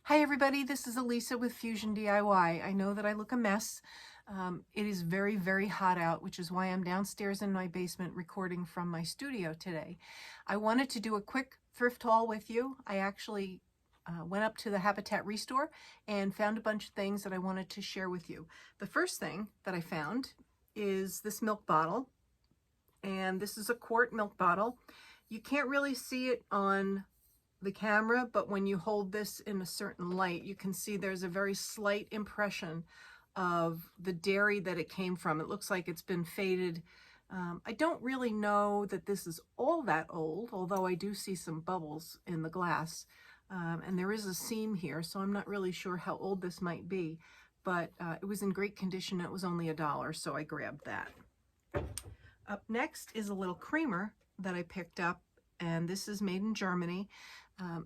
Hi everybody, this is Elisa with FusionDIY. I know that I look a mess. It is very, very hot out, which is why I'm downstairs in my basement recording from my studio today. I wanted to do a quick thrift haul with you. I actually went up to the Habitat Restore and found a bunch of things that I wanted to share with you. The first thing that I found is this milk bottle, and this is a quart milk bottle. You can't really see it on the camera, but when you hold this in a certain light, you can see there's a very slight impression of the dairy that it came from. It looks like it's been faded. I don't really know that this is all that old, although I do see some bubbles in the glass. And there is a seam here, so I'm not really sure how old this might be, but it was in great condition. It was only $1, so I grabbed that. Up next is a little creamer that I picked up, and this is made in Germany.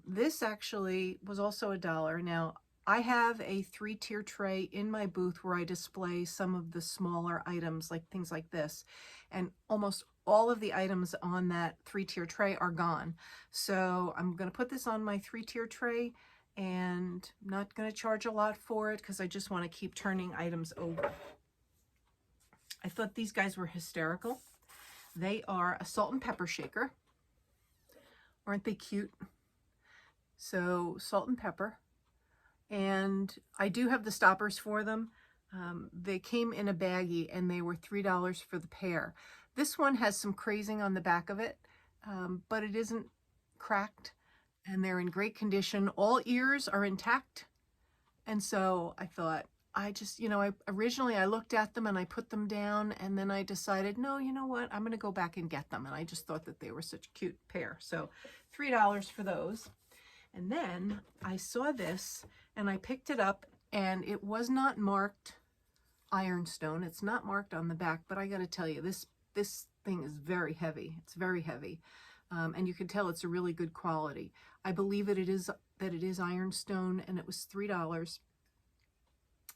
This actually was also $1. Now, I have a 3-tier tray in my booth where I display some of the smaller items, like things like this, and almost all of the items on that 3-tier tray are gone. So I'm going to put this on my 3-tier tray, and I'm not going to charge a lot for it because I just want to keep turning items over. I thought these guys were hysterical. They are a salt and pepper shaker. Aren't they cute? So salt and pepper, and I do have the stoppers for them. They came in a baggie and they were $3 for the pair. This one has some crazing on the back of it, but it isn't cracked, and they're in great condition. All ears are intact, and so I thought, I originally I looked at them and I put them down, and then I decided, no, you know what, I'm going to go back and get them, and I just thought that they were such a cute pair. So $3 for those. And then I saw this and I picked it up, and it was not marked ironstone. It's not marked on the back, but I got to tell you, this thing is very heavy. It's very heavy. And you can tell it's a really good quality. I believe that it is ironstone, and it was $3.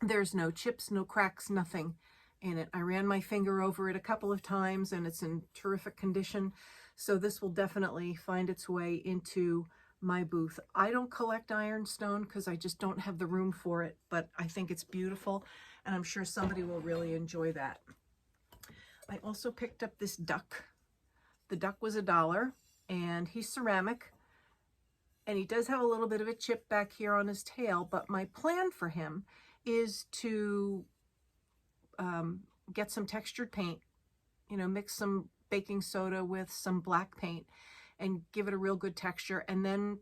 There's no chips, no cracks, nothing in it. I ran my finger over it a couple of times, and it's in terrific condition. So this will definitely find its way into my booth. I don't collect ironstone because I just don't have the room for it, but I think it's beautiful, and I'm sure somebody will really enjoy that. I also picked up this duck. The duck was $1, and he's ceramic, and he does have a little bit of a chip back here on his tail, but my plan for him is to get some textured paint, mix some baking soda with some black paint and give it a real good texture, and then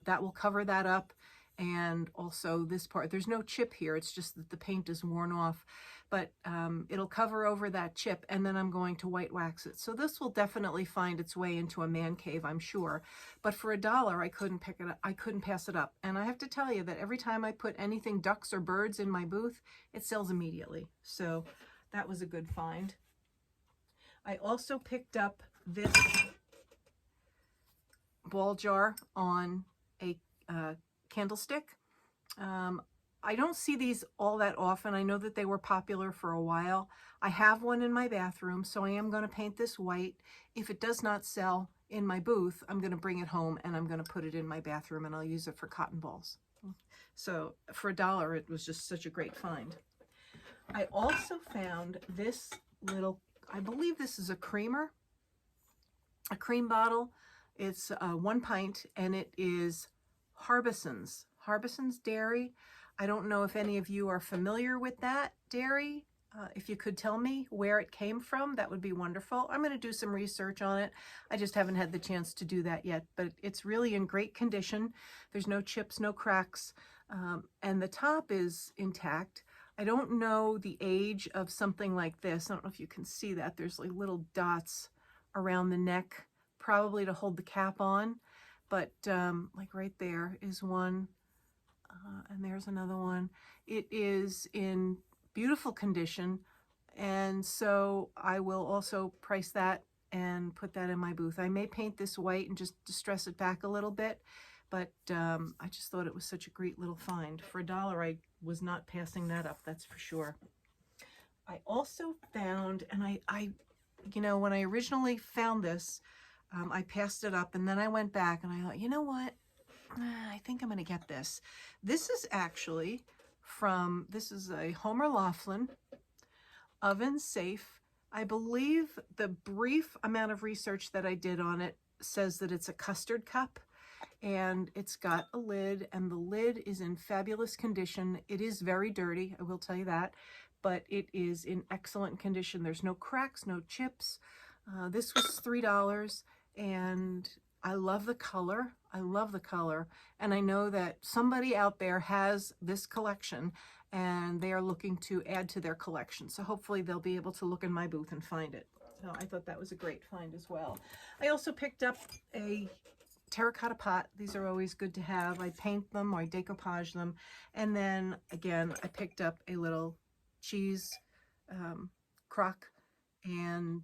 that will cover that up. And also this part, there's no chip here, it's just that the paint is worn off, but it'll cover over that chip, and then I'm going to white wax it. So this will definitely find its way into a man cave, I'm sure. But for $1, I couldn't pick it up. I couldn't pass it up. And I have to tell you that every time I put anything ducks or birds in my booth, it sells immediately. So that was a good find. I also picked up this ball jar on a candlestick. I don't see these all that often. I know that they were popular for a while. I have one in my bathroom, so I am going to paint this white. If it does not sell in my booth, I'm going to bring it home and I'm going to put it in my bathroom, and I'll use it for cotton balls. So for $1, it was just such a great find. I also found this little, I believe this is a creamer, a cream bottle. It's 1 pint, and it is Harbison's dairy. I don't know if any of you are familiar with that dairy. If you could tell me where it came from, that would be wonderful. I'm going to do some research on it. I just haven't had the chance to do that yet, but it's really in great condition. There's no chips, no cracks, and the top is intact. I don't know the age of something like this. I don't know if you can see that. There's like little dots around the neck, probably to hold the cap on, but like right there is one. And there's another one. It is in beautiful condition, and so I will also price that and put that in my booth. I may paint this white and just distress it back a little bit, but I just thought it was such a great little find. For $1, I was not passing that up, that's for sure. I also found, and I when I originally found this, I passed it up, and then I went back and I thought, you know what? I think I'm going to get this. This is actually this is a Homer Laughlin oven safe. I believe the brief amount of research that I did on it says that it's a custard cup, and it's got a lid, and the lid is in fabulous condition. It is very dirty, I will tell you that, but it is in excellent condition. There's no cracks, no chips. This was $3, and I love the color. I love the color, and I know that somebody out there has this collection and they are looking to add to their collection. So hopefully they'll be able to look in my booth and find it. So I thought that was a great find as well. I also picked up a terracotta pot. These are always good to have. I paint them or I decoupage them. And then again, I picked up a little cheese crock, and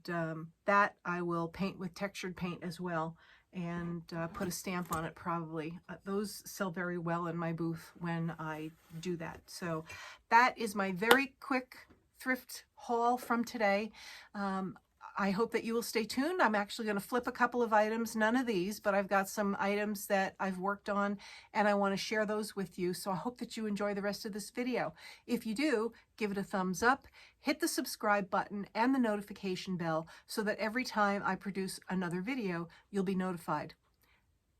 that I will paint with textured paint as well, and put a stamp on it probably. Those sell very well in my booth when I do that. So that is my very quick thrift haul from today. I hope that you will stay tuned. I'm actually going to flip a couple of items, none of these, but I've got some items that I've worked on and I want to share those with you. So I hope that you enjoy the rest of this video. If you do, give it a thumbs up, hit the subscribe button and the notification bell so that every time I produce another video, you'll be notified.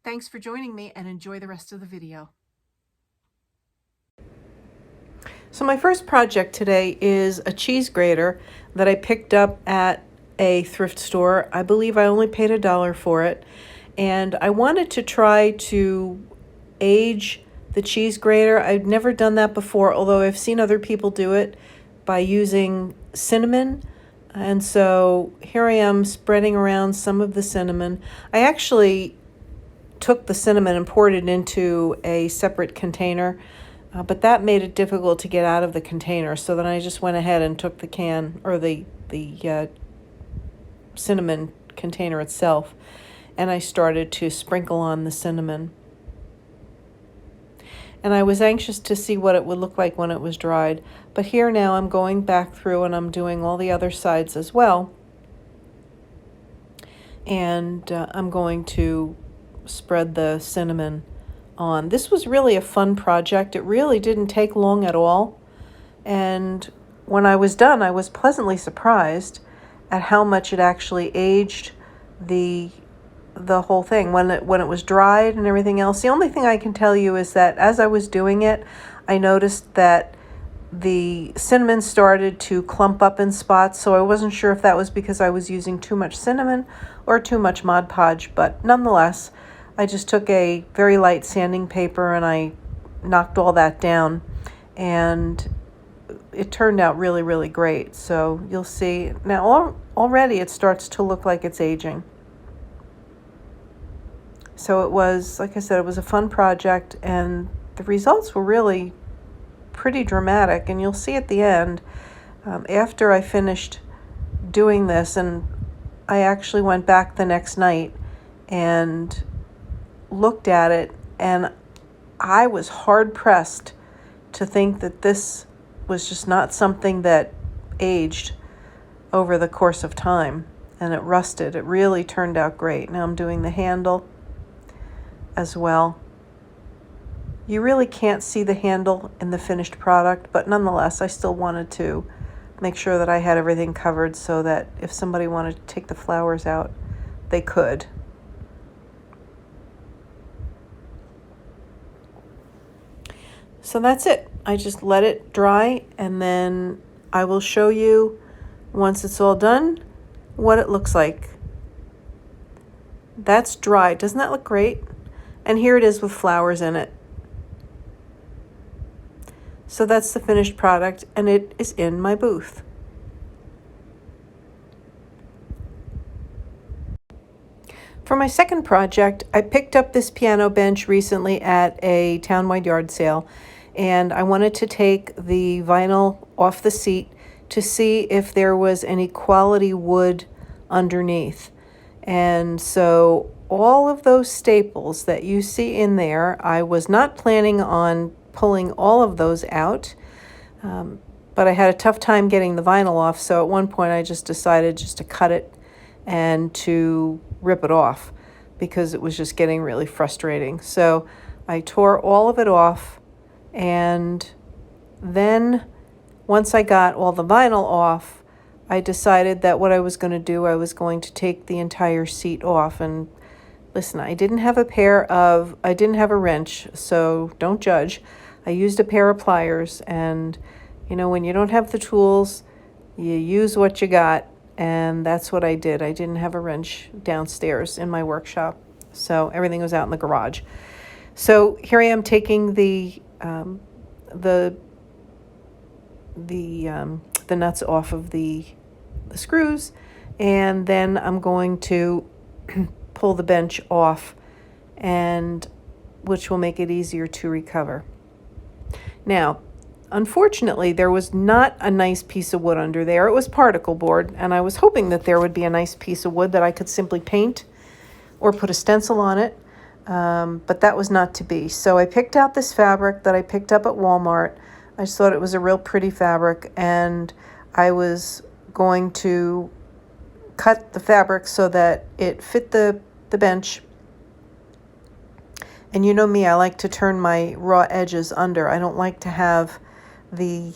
Thanks for joining me and enjoy the rest of the video. So my first project today is a cheese grater that I picked up at a thrift store. I believe I only paid $1 for it, and I wanted to try to age the cheese grater. I've never done that before, although I've seen other people do it by using cinnamon. And so here I am spreading around some of the cinnamon. I actually took the cinnamon and poured it into a separate container, but that made it difficult to get out of the container. So then I just went ahead and took the can, or the cinnamon container itself, and I started to sprinkle on the cinnamon. And I was anxious to see what it would look like when it was dried. But here now I'm going back through and I'm doing all the other sides as well. And I'm going to spread the cinnamon on. This was really a fun project. It really didn't take long at all. And when I was done, I was pleasantly surprised at how much it actually aged the whole thing when it was dried and everything else. The only thing I can tell you is that as I was doing it, I noticed that the cinnamon started to clump up in spots, so I wasn't sure if that was because I was using too much cinnamon or too much Mod Podge, but nonetheless, I just took a very light sanding paper and I knocked all that down, and it turned out really, really great. So you'll see now already it starts to look like it's aging. So it was, like I said, it was a fun project, and the results were really pretty dramatic. And you'll see at the end, after I finished doing this, and I actually went back the next night and looked at it, and I was hard pressed to think that this was just not something that aged over the course of time and it rusted. It really turned out great. Now I'm doing the handle as well. You really can't see the handle in the finished product, but nonetheless, I still wanted to make sure that I had everything covered so that if somebody wanted to take the flowers out, they could. So that's it. I just let it dry, and then I will show you once it's all done what it looks like. That's dry. Doesn't that look great? And here it is with flowers in it. So that's the finished product, and it is in my booth. For my second project, I picked up this piano bench recently at a townwide yard sale, and I wanted to take the vinyl off the seat to see if there was any quality wood underneath. And so all of those staples that you see in there, I was not planning on pulling all of those out, but I had a tough time getting the vinyl off, so at one point I just decided just to cut it and to rip it off because it was just getting really frustrating. So I tore all of it off, and then once I got all the vinyl off, I decided that what I was going to do, I was going to take the entire seat off. And listen, I didn't have a wrench, so don't judge. I used a pair of pliers, and when you don't have the tools, you use what you got, and that's what I did. I didn't have a wrench downstairs in my workshop, so everything was out in the garage. So here I am taking the nuts off of the screws, and then I'm going to pull the bench off, and which will make it easier to recover. Now, unfortunately, there was not a nice piece of wood under there. It was particle board, and I was hoping that there would be a nice piece of wood that I could simply paint or put a stencil on it, but that was not to be. So I picked out this fabric that I picked up at Walmart. I just thought it was a real pretty fabric, and I was going to cut the fabric so that it fit the bench. And you know me, I like to turn my raw edges under. I don't like to have the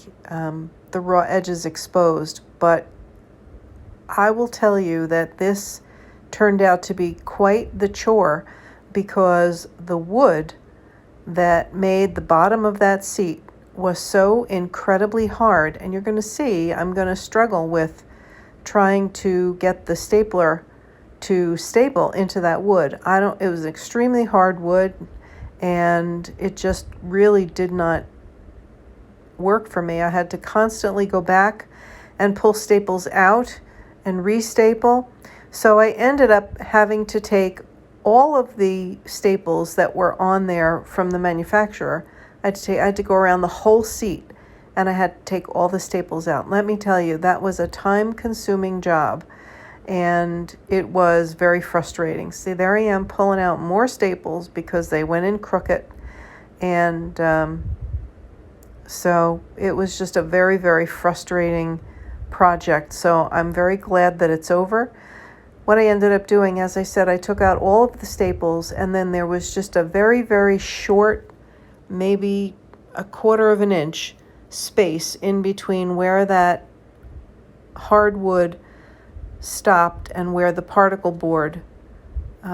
raw edges exposed, but I will tell you that this turned out to be quite the chore, because the wood that made the bottom of that seat was so incredibly hard. And you're going to see I'm going to struggle with trying to get the stapler to staple into that wood. It was extremely hard wood, and it just really did not work for me. I had to constantly go back and pull staples out and restaple. So I ended up having to take all of the staples that were on there from the manufacturer. I had to go around the whole seat, and I had to take all the staples out. Let me tell you, that was a time-consuming job, and it was very frustrating. See, there I am pulling out more staples because they went in crooked, and so it was just a very, very frustrating project. So I'm very glad that it's over. What I ended up doing, as I said, I took out all of the staples, and then there was just a very, very short, maybe a quarter of an inch space in between where that hardwood stopped and where the particle board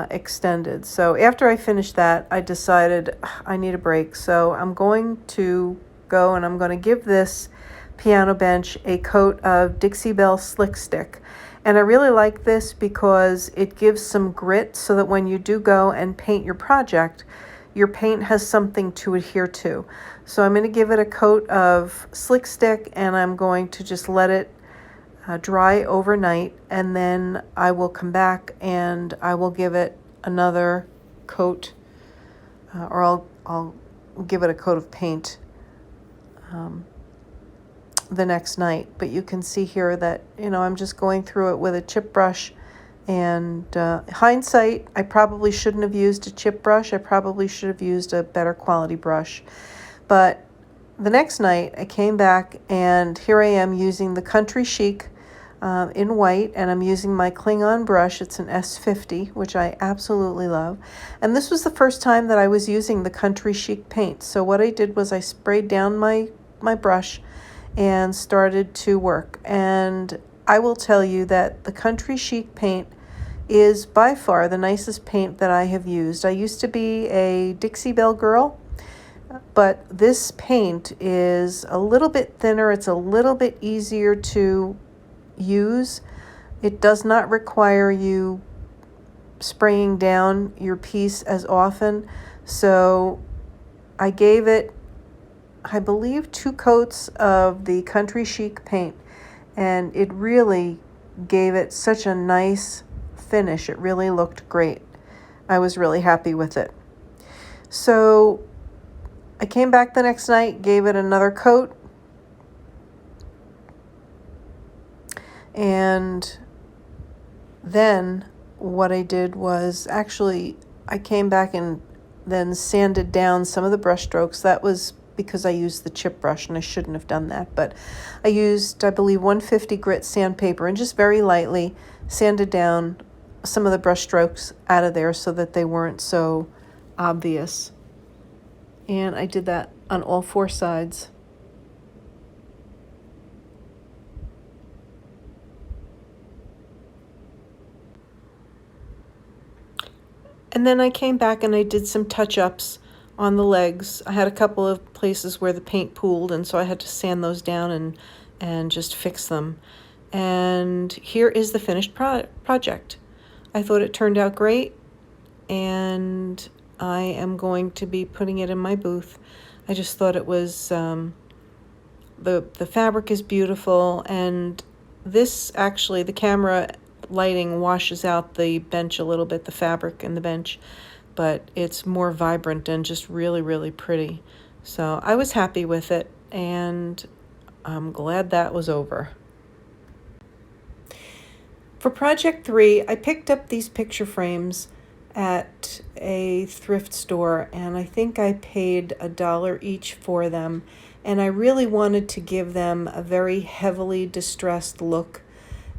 extended. So after I finished that, I decided I need a break. So I'm going to go and I'm going to give this piano bench a coat of Dixie Belle Slick Stick. And I really like this because it gives some grit so that when you do go and paint your project, your paint has something to adhere to. So I'm going to give it a coat of Slick Stick, and I'm going to just let it dry overnight, and then I will come back and I will give it another coat, or I'll give it a coat of paint the next night. But you can see here that I'm just going through it with a chip brush, and hindsight, I probably shouldn't have used a chip brush. I probably should have used a better quality brush. But the next night I came back, and here I am using the Country Chic in white, and I'm using my Klingon brush. It's an S50, which I absolutely love. And this was the first time that I was using the Country Chic paint. So what I did was I sprayed down my brush and started to work. And I will tell you that the Country Chic paint is by far the nicest paint that I have used. I used to be a Dixie Belle girl, but this paint is a little bit thinner. It's a little bit easier to use. It does not require you spraying down your piece as often. So I gave it, I believe, 2 coats of the Country Chic paint, and it really gave it such a nice finish. It really looked great. I was really happy with it. So I came back the next night, gave it another coat, and then what I did was actually I came back and then sanded down some of the brush strokes. That was because I used the chip brush, and I shouldn't have done that. But I used, I believe, 150 grit sandpaper and just very lightly sanded down some of the brush strokes out of there so that they weren't so obvious. And I did that on all 4 sides. And then I came back and I did some touch-ups on the legs. I had a couple of places where the paint pooled, and so I had to sand those down and just fix them. And here is the finished project. I thought it turned out great, and I am going to be putting it in my booth. I just thought it was, the fabric is beautiful, and this actually, the camera lighting washes out the bench a little bit, the fabric and the bench, but it's more vibrant and just really, really pretty. So I was happy with it, and I'm glad that was over. For project 3, I picked up these picture frames at a thrift store, and I think I paid $1 each for them. And I really wanted to give them a very heavily distressed look.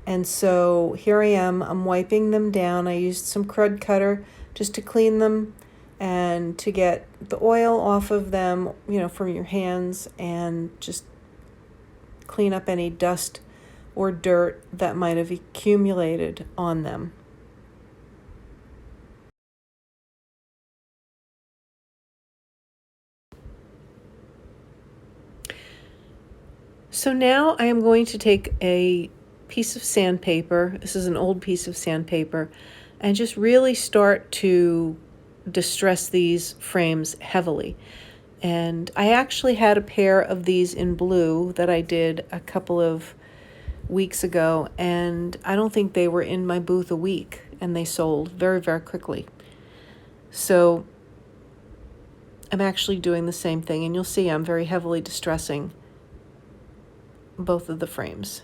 And so here I am, I'm wiping them down. I used some crud cutter just to clean them and to get the oil off of them, from your hands, and just clean up any dust or dirt that might have accumulated on them. So now I am going to take a piece of sandpaper, this is an old piece of sandpaper, and just really start to distress these frames heavily. And I actually had a pair of these in blue that I did a couple of weeks ago, and I don't think they were in my booth a week, and they sold very, very quickly. So I'm actually doing the same thing, and you'll see I'm very heavily distressing both of the frames.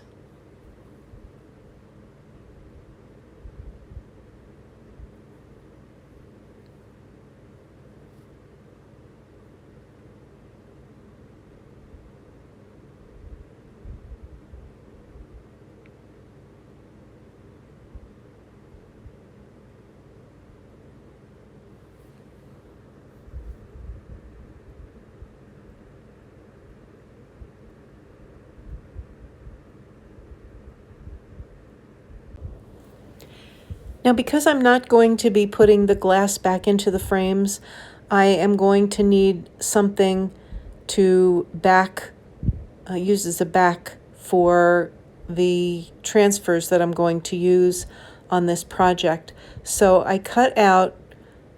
Now, because I'm not going to be putting the glass back into the frames, I am going to need something to use as a back for the transfers that I'm going to use on this project. So I cut out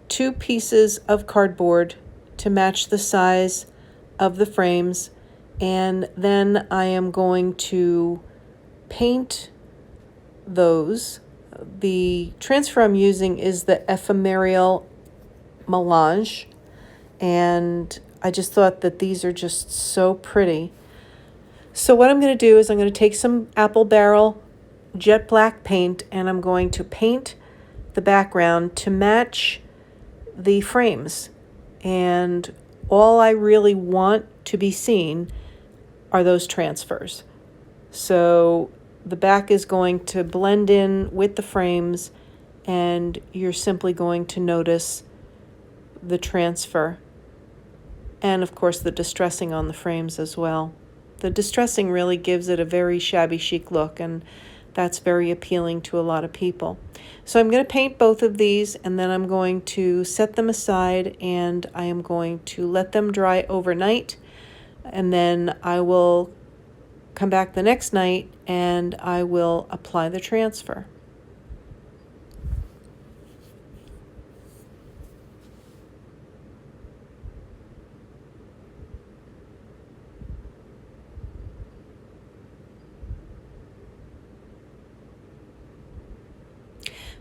2 pieces of cardboard to match the size of the frames, and then I am going to paint those. The transfer I'm using is the Ephemeral Melange, and I just thought that these are just so pretty. So what I'm going to do is I'm going to take some apple barrel jet black paint, and I'm going to paint the background to match the frames. And all I really want to be seen are those transfers. So the back is going to blend in with the frames, and you're simply going to notice the transfer. And of course the distressing on the frames as well. The distressing really gives it a very shabby chic look, and that's very appealing to a lot of people. So I'm going to paint both of these, and then I'm going to set them aside, and I am going to let them dry overnight, and then I will come back the next night and I will apply the transfer.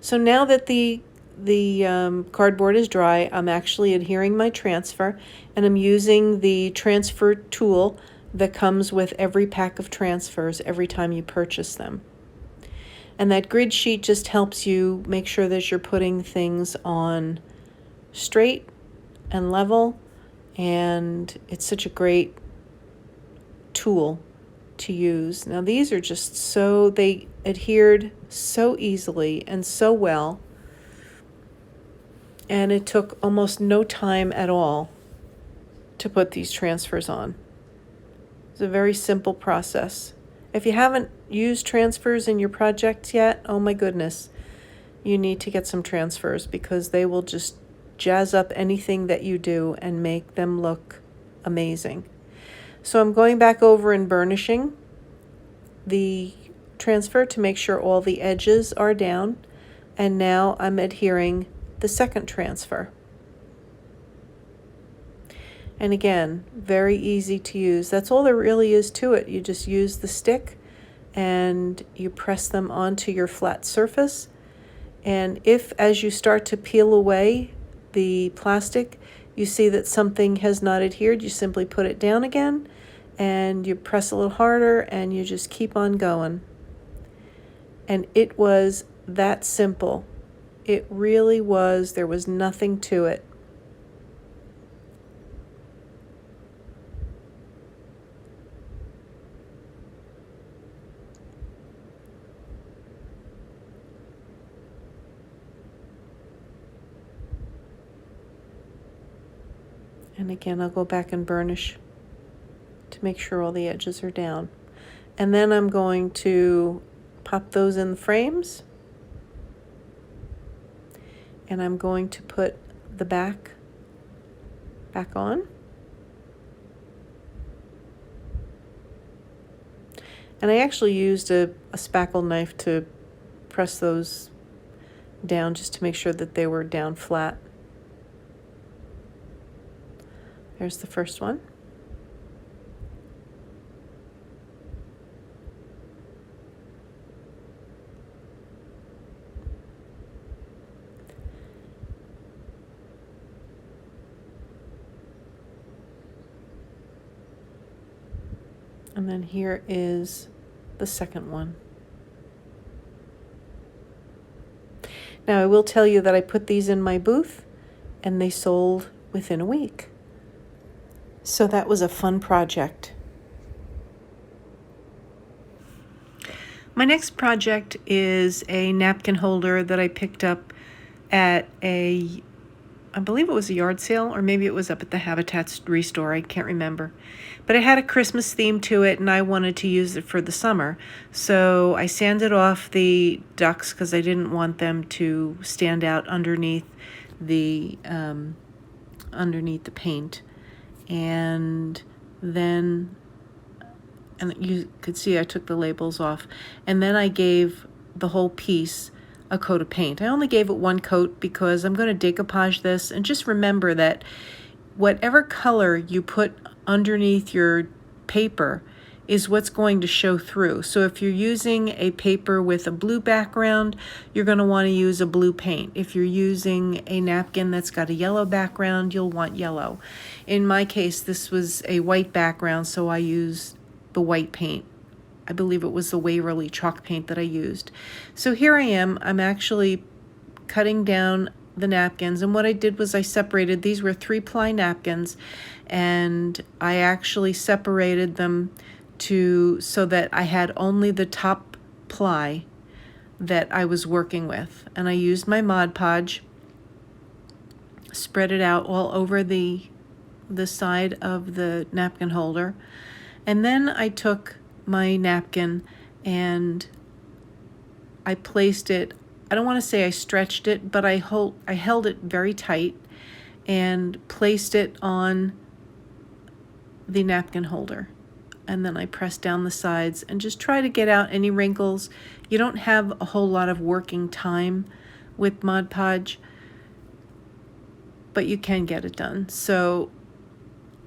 So now that the cardboard is dry, I'm actually adhering my transfer, and I'm using the transfer tool that comes with every pack of transfers every time you purchase them. And that grid sheet just helps you make sure that you're putting things on straight and level, and it's such a great tool to use. Now these are just they adhered so easily and so well, and it took almost no time at all. to put these transfers on. It's a very simple process. If you haven't used transfers in your projects yet, oh my goodness, you need to get some transfers because they will just jazz up anything that you do and make them look amazing. So I'm going back over and burnishing the transfer to make sure all the edges are down, and now I'm adhering the second transfer. And again, very easy to use. That's all there really is to it. You just use the stick and you press them onto your flat surface. And if, as you start to peel away the plastic, you see that something has not adhered, you simply put it down again and you press a little harder and you just keep on going. And it was that simple. It really was. There was nothing to it. And again, I'll go back and burnish to make sure all the edges are down. And then I'm going to pop those in the frames. And I'm going to put the back on. And I actually used a spackle knife to press those down just to make sure that they were down flat. There's the first one. And then here is the second one. Now I will tell you that I put these in my booth and they sold within a week. So that was a fun project. My next project is a napkin holder that I picked up at I believe it was a yard sale, or maybe it was up at the Habitat Restore, I can't remember. But it had a Christmas theme to it and I wanted to use it for the summer. So I sanded off the ducks because I didn't want them to stand out underneath the paint. And then, and you could see I took the labels off, and then I gave the whole piece a coat of paint. I only gave it one coat because I'm going to decoupage this, and just remember that whatever color you put underneath your paper is what's going to show through. So if you're using a paper with a blue background, you're going to want to use a blue paint. If you're using a napkin that's got a yellow background, you'll want yellow. In my case, this was a white background, so I used the white paint. I believe it was the Waverly chalk paint that I used. So here I am, I'm actually cutting down the napkins, and what I did was I separated, these were 3-ply napkins, and I actually separated them so that I had only the top ply that I was working with. And I used my Mod Podge, spread it out all over the side of the napkin holder, and then I took my napkin and I placed it, I don't want to say I stretched it, but I held it very tight and placed it on the napkin holder. And then I press down the sides and just try to get out any wrinkles. You don't have a whole lot of working time with Mod Podge, but you can get it done. So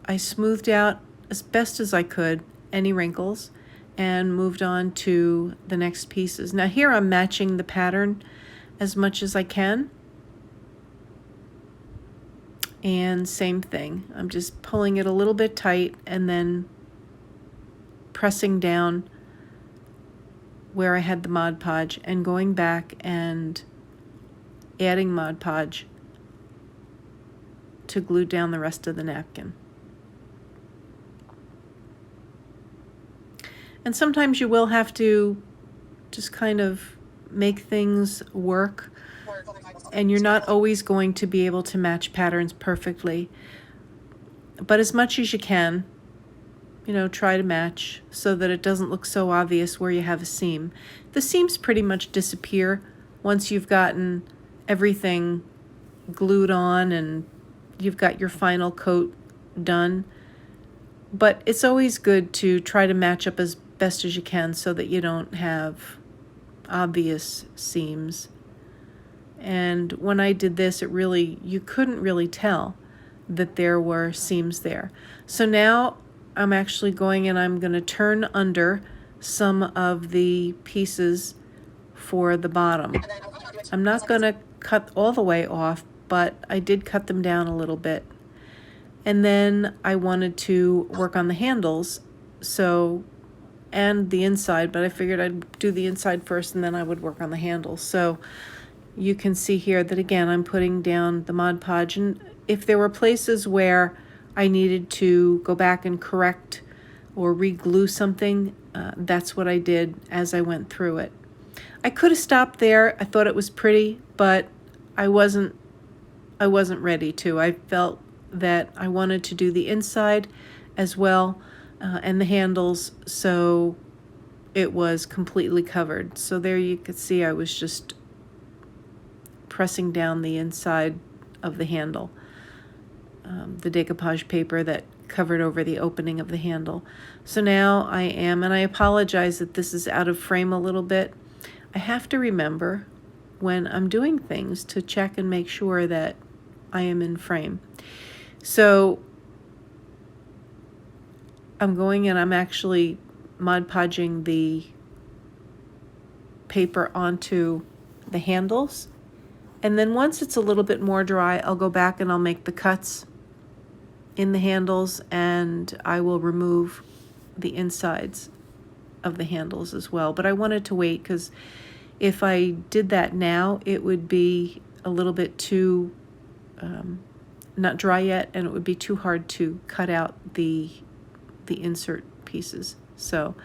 I smoothed out as best as I could any wrinkles and moved on to the next pieces. Now here I'm matching the pattern as much as I can. And same thing, I'm just pulling it a little bit tight and then pressing down where I had the Mod Podge and going back and adding Mod Podge to glue down the rest of the napkin. And sometimes you will have to just kind of make things work, and you're not always going to be able to match patterns perfectly. But as much as you can, you know, try to match so that it doesn't look so obvious where you have a seam. The seams pretty much disappear once you've gotten everything glued on and you've got your final coat done. But it's always good to try to match up as best as you can so that you don't have obvious seams. And when I did this, you couldn't really tell that there were seams there. So now I'm actually going and I'm going to turn under some of the pieces for the bottom. I'm not going to cut all the way off, but I did cut them down a little bit. And then I wanted to work on the handles, and the inside, but I figured I'd do the inside first and then I would work on the handles. So you can see here that again, I'm putting down the Mod Podge, and if there were places where I needed to go back and correct or re-glue something, that's what I did as I went through it. I could have stopped there. I thought it was pretty, but I wasn't ready to. I felt that I wanted to do the inside as well, and the handles, so it was completely covered. So there you could see I was just pressing down the inside of the handle, the decoupage paper that covered over the opening of the handle. So now and I apologize that this is out of frame a little bit. I have to remember when I'm doing things to check and make sure that I am in frame. So I'm going and I'm actually Mod Podging the paper onto the handles. And then once it's a little bit more dry, I'll go back and I'll make the cuts in the handles, and I will remove the insides of the handles as well. But I wanted to wait because if I did that now, it would be a little bit too not dry yet, and it would be too hard to cut out the insert pieces. So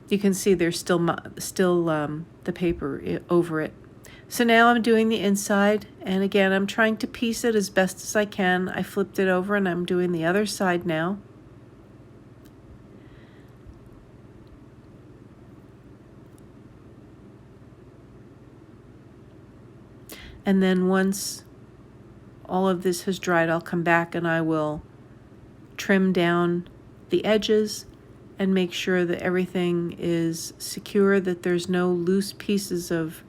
you can see there's still the paper over it. So now I'm doing the inside, and again I'm trying to piece it as best as I can. I flipped it over and I'm doing the other side now. And then once all of this has dried, I'll come back and I will trim down the edges and make sure that everything is secure, that there's no loose pieces of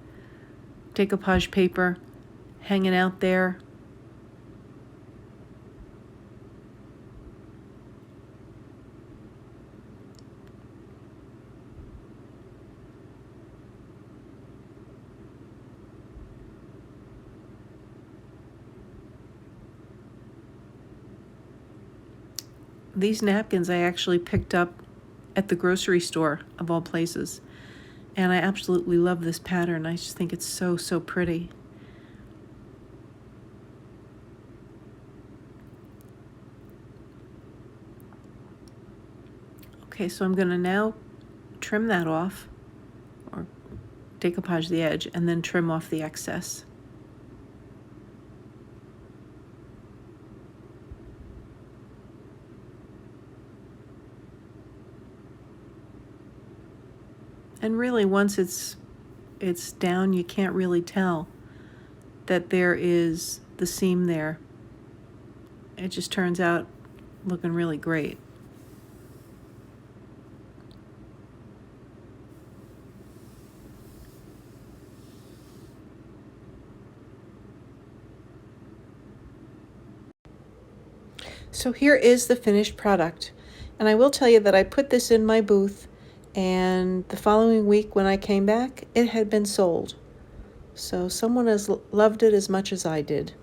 decoupage paper hanging out there. These napkins I actually picked up at the grocery store, of all places. And I absolutely love this pattern. I just think it's so, so pretty. Okay, so I'm going to now trim that off, or decoupage the edge, and then trim off the excess. And really, once it's down, you can't really tell that there is the seam there. It just turns out looking really great. So here is the finished product. And I will tell you that I put this in my booth, and the following week when I came back, it had been sold. So someone has loved it as much as I did.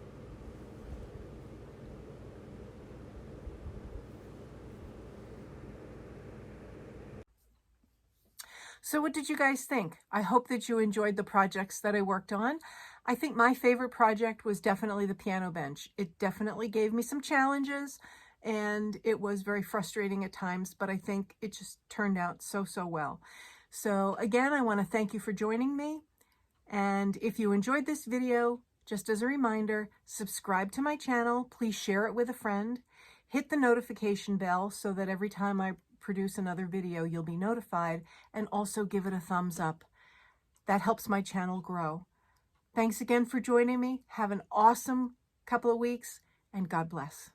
So what did you guys think? I hope that you enjoyed the projects that I worked on. I think my favorite project was definitely the piano bench. It definitely gave me some challenges, and it was very frustrating at times, but I think it just turned out so, so well. So again, I want to thank you for joining me. And if you enjoyed this video, just as a reminder, subscribe to my channel. Please share it with a friend. hit the notification bell so that every time I produce another video, you'll be notified, and also give it a thumbs up. That helps my channel grow. Thanks again for joining me. Have an awesome couple of weeks, and God bless.